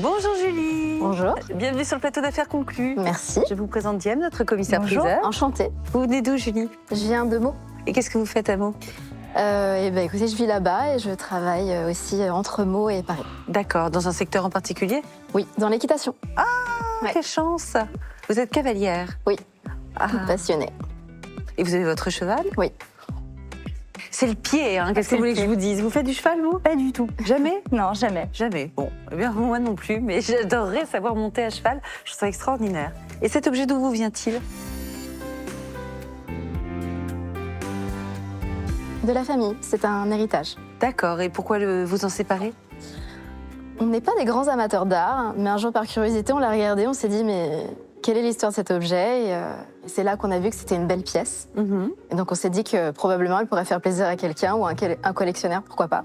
Bonjour Julie. Bonjour. Bienvenue sur le plateau d'affaires conclues. Merci. Je vous présente Diane, notre commissaire-priseur. Enchantée. Vous venez d'où Julie? Je viens de Meaux. Et qu'est-ce que vous faites à Meaux? Écoutez, je vis là-bas et je travaille aussi entre Meaux et Paris. D'accord, dans un secteur en particulier? Oui, dans l'équitation. Ah, Ouais. quelle chance! Vous êtes cavalière? Oui, Ah. passionnée. Et vous avez votre cheval? Oui. C'est le pied, hein. Qu'est-ce que c'est vous voulez le que je pied. vous dise? Vous faites du cheval, vous? Pas du tout. Jamais? Non, jamais. Jamais. Bon, eh bien moi non plus, mais j'adorerais savoir monter à cheval. Je trouve ça extraordinaire. Et cet objet, d'où vous vient-il? De la famille, c'est un héritage. D'accord, et pourquoi vous en séparez? On n'est pas des grands amateurs d'art, mais un jour par curiosité, on l'a regardé, on s'est dit mais quelle est l'histoire de cet objet et c'est là qu'on a vu que c'était une belle pièce. Et donc on s'est dit que probablement elle pourrait faire plaisir à quelqu'un ou un collectionneur, pourquoi pas.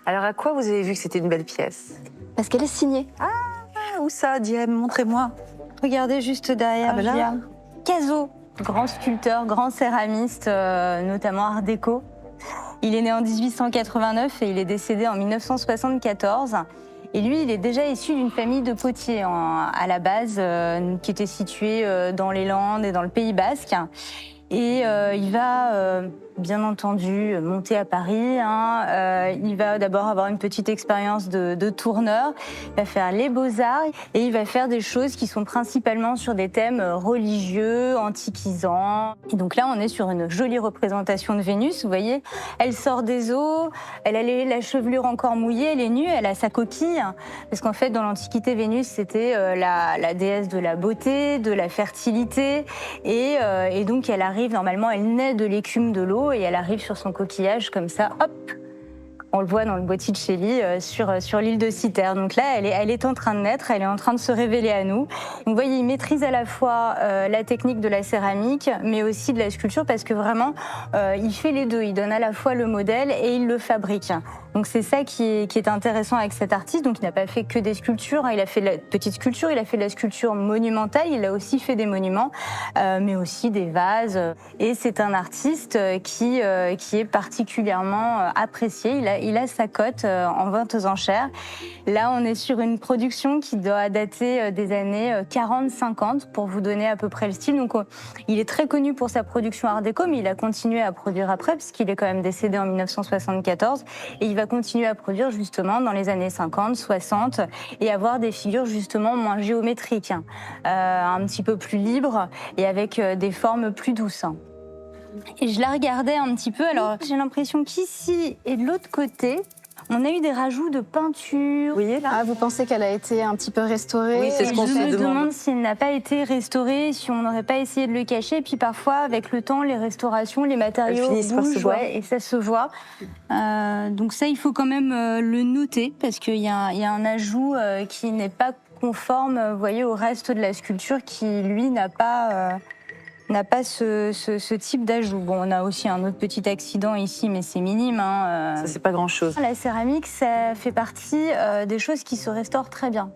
Alors à quoi vous avez vu que c'était une belle pièce? Parce qu'elle est signée. Ah, où ça, Diem? Montrez-moi. Regardez juste derrière. Ah ben là. Julia. Cazot, grand sculpteur, grand céramiste, notamment Art déco. Il est né en 1889 et il est décédé en 1974. Et lui, il est déjà issu d'une famille de potiers à la base, qui était située dans les Landes et dans le Pays Basque. Et il va, bien entendu, monter à Paris. Il va d'abord avoir une petite expérience de tourneur. Il va faire les beaux-arts et il va faire des choses qui sont principalement sur des thèmes religieux, antiquisants. Et donc là, on est sur une jolie représentation de Vénus. Vous voyez, elle sort des eaux, elle a la chevelure encore mouillée, elle est nue, elle a sa coquille. Parce qu'en fait, dans l'Antiquité, Vénus, c'était la déesse de la beauté, de la fertilité. Et donc, elle arrive, normalement, elle naît de l'écume de l'eau et elle arrive sur son coquillage comme ça, hop. On le voit dans le Botticelli sur l'île de Cythère. Donc là, elle est en train de naître, elle est en train de se révéler à nous. Donc vous voyez, il maîtrise à la fois la technique de la céramique, mais aussi de la sculpture, parce que vraiment, il fait les deux. Il donne à la fois le modèle et il le fabrique. Donc c'est ça qui est intéressant avec cet artiste. Donc il n'a pas fait que des sculptures, il a fait de la petite sculpture, il a fait de la sculpture monumentale, il a aussi fait des monuments, mais aussi des vases. Et c'est un artiste qui est particulièrement apprécié. Il a sa cote en vente aux enchères. Là, on est sur une production qui doit dater des années 40-50 pour vous donner à peu près le style. Donc, il est très connu pour sa production art déco, mais il a continué à produire après, puisqu'il est quand même décédé en 1974. Et il va continuer à produire justement dans les années 50, 60 et avoir des figures justement moins géométriques, un petit peu plus libres et avec des formes plus douces. Et je la regardais un petit peu, alors j'ai l'impression qu'ici et de l'autre côté, on a eu des rajouts de peinture. Vous voyez là? Ah, vous pensez qu'elle a été un petit peu restaurée? Oui, c'est ce Et qu'on je se me demande. demande s'il n'a pas été restauré, si on n'aurait pas essayé de le cacher. Et puis parfois, avec le temps, les restaurations, les matériaux Elles finissent par se bougent, voir. ouais, et ça se voit. Donc ça, il faut quand même le noter, parce qu'il y a un ajout qui n'est pas conforme, vous voyez, au reste de la sculpture, qui, lui, n'a pas ce type d'ajout. Bon, on a aussi un autre petit accident ici, mais c'est minime. Ça, c'est pas grand-chose. La céramique, ça fait partie des choses qui se restaurent très bien.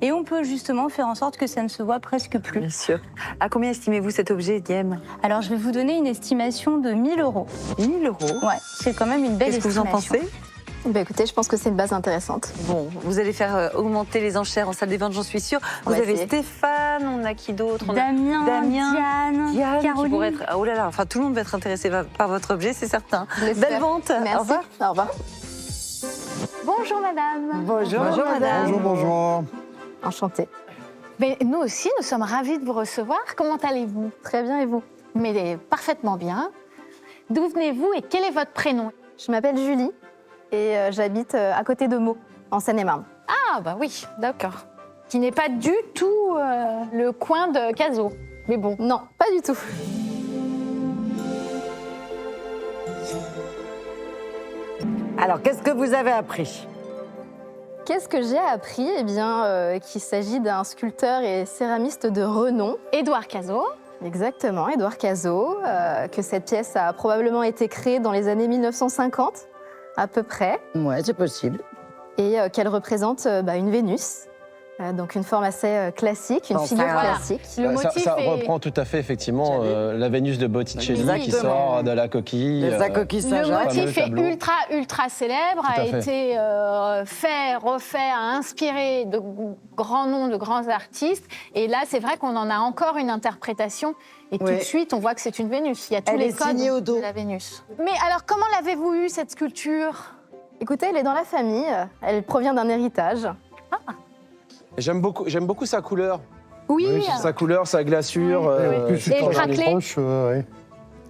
Et on peut justement faire en sorte que ça ne se voit presque plus. Bien sûr. À combien estimez-vous cet objet, Diem? Alors, je vais vous donner une estimation de 1 000 €. 1 000 €. Ouais, c'est quand même une belle Qu'est-ce que vous estimation. en pensez? Écoutez, je pense que c'est une base intéressante. Bon, vous allez faire augmenter les enchères en salle des ventes, j'en suis sûre. On Vous va avez essayer. Stéphane, on a qui d'autre? On a Damien, Diane, Diane, qui Caroline. pourrait être... Oh là là, enfin tout le monde va être intéressé par votre objet, c'est certain. Je l'espère. Belle vente. Merci. Au revoir. Au revoir. Bonjour madame. Bonjour madame. Bonjour, bonjour. Enchantée. Mais nous aussi, nous sommes ravis de vous recevoir. Comment allez-vous? Très bien, et vous? Mais parfaitement bien. D'où venez-vous et quel est votre prénom? Je m'appelle Julie et j'habite à côté de Meaux, en Seine-et-Marne. Ah bah oui, d'accord. Qui n'est pas du tout le coin de Cazot. Mais bon. Non, pas du tout. Alors, qu'est-ce que vous avez appris? Qu'est-ce que j'ai appris? Eh bien, qu'il s'agit d'un sculpteur et céramiste de renom. Édouard Cazot. Exactement, Édouard Cazot, que cette pièce a probablement été créée dans les années 1950, à peu près, Ouais, c'est possible. et qu'elle représente une Vénus Donc une forme assez classique, une Bon, figure ça, voilà. classique. Le Ouais, motif ça est... reprend tout à fait effectivement la Vénus de Botticelli qui Exactement. sort de la coquille. Les coquille Le Saint-Jacques. motif est tableau. ultra célèbre, Tout a à fait. été fait, refait, a inspiré de grands noms, de grands artistes. Et là, c'est vrai qu'on en a encore une interprétation. Et tout Oui. de suite, on voit que c'est une Vénus. Il y a tous Elle les est codes signée au dos. de la Vénus. Mais alors, comment l'avez-vous eue, cette sculpture? Écoutez, elle est dans la famille, elle provient d'un héritage. Et j'aime beaucoup sa couleur. Oui. Sa couleur, sa glaçure. Et craquelée. ouais.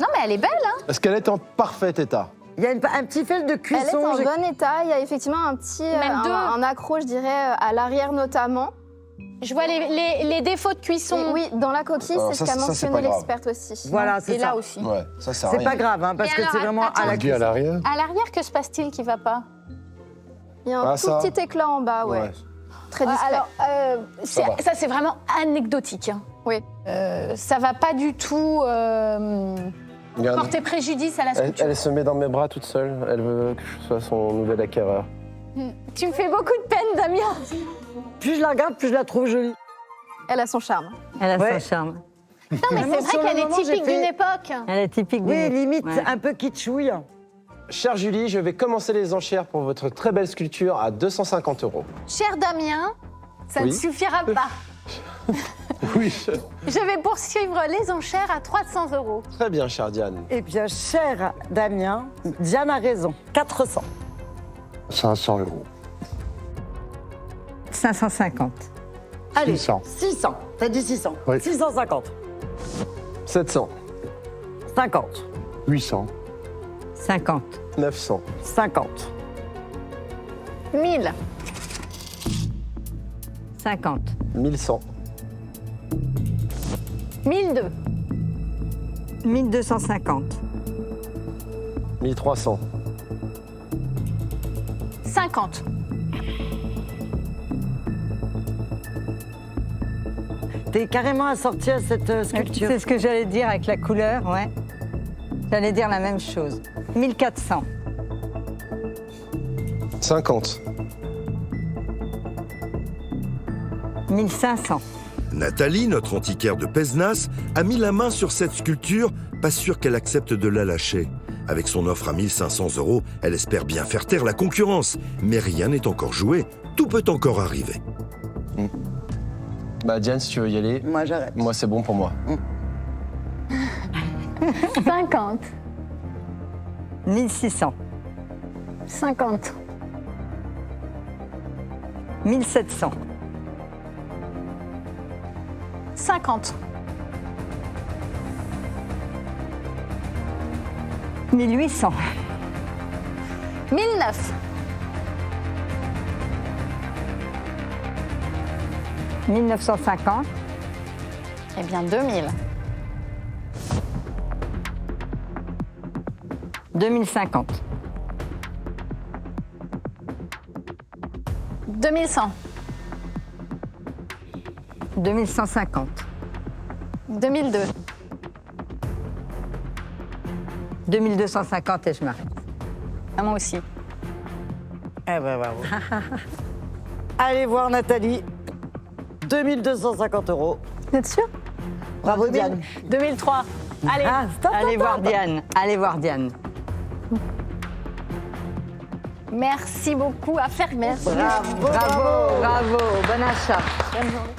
Non, mais elle est belle, hein? Est-ce qu'elle est en parfait état? Il y a un petit fil de Elle est cuisson. en bon état, il y a effectivement un petit Même deux. un accro, je dirais, à l'arrière notamment. Je vois les défauts de cuisson. Et oui, dans la coquille, Alors c'est ça, ce qu'a ça, c'est mentionné pas grave. l'experte aussi. Voilà, c'est Et ça. là aussi. Ouais, ça sert à C'est rien. pas grave, hein, parce Et que alors, c'est vraiment à la attends. Dit à l'arrière. À l'arrière, que se passe-t-il qui va pas? Il y a un Ah, tout ça. petit éclat en bas, ouais. Ouais. Très discret. Alors, Ça va. ça c'est vraiment anecdotique. Hein. Oui. Ça va pas du tout Regarde. porter préjudice à la sculpture. Elle se met dans mes bras toute seule. Elle veut que je sois son nouvel acquéreur. Tu me fais beaucoup de peine, Damien. Plus je la regarde, plus je la trouve jolie. Elle a son charme. Elle a Ouais. son charme. Non, mais Vraiment, c'est sur vrai le qu'elle est moment, j'ai typique fait- d'une époque. Elle est typique Oui, d'une- limite Ouais. un peu kitschouille. Chère Julie, je vais commencer les enchères pour votre très belle sculpture à 250 €. Cher Damien, ça Oui. ne suffira pas. Oui. Je vais poursuivre les enchères à 300 €. Très bien, chère Diane. Eh bien, cher Damien, Diane a raison. 400. 500 €. 550. Allez, 600. 600. T'as dit 600. Oui. 650. 700. 50. 800. 50. 900. 50. 1000. 50. 1100. 1002. 1250. 1300. 50. T'es carrément assorti à cette sculpture. C'est ce que j'allais dire avec la couleur, ouais. J'allais dire la même chose. 1400. 50. 1500. Nathalie, notre antiquaire de Pézenas, a mis la main sur cette sculpture, pas sûr qu'elle accepte de la lâcher. Avec son offre à 1500 €, elle espère bien faire taire la concurrence. Mais rien n'est encore joué, tout peut encore arriver. Bah Diane, si tu veux y aller, Moi, j'arrête. moi c'est bon pour moi. 50. 1600. 50. 1700. 50. 1800. 1009. 1950. Eh bien, 2000. 2050. 2100. 2150. 2002. 2250 et je m'arrête. Ah, moi aussi. Eh ben, bravo. Allez voir Nathalie. 2250 €. Vous êtes sûr? Bravo Diane. 2003. Allez. Ah, stop, Allez stop, voir stop. Diane. Allez voir Diane. Merci beaucoup. À faire merci. Bravo, Bravo, bravo. Bon achat. Bonne journée.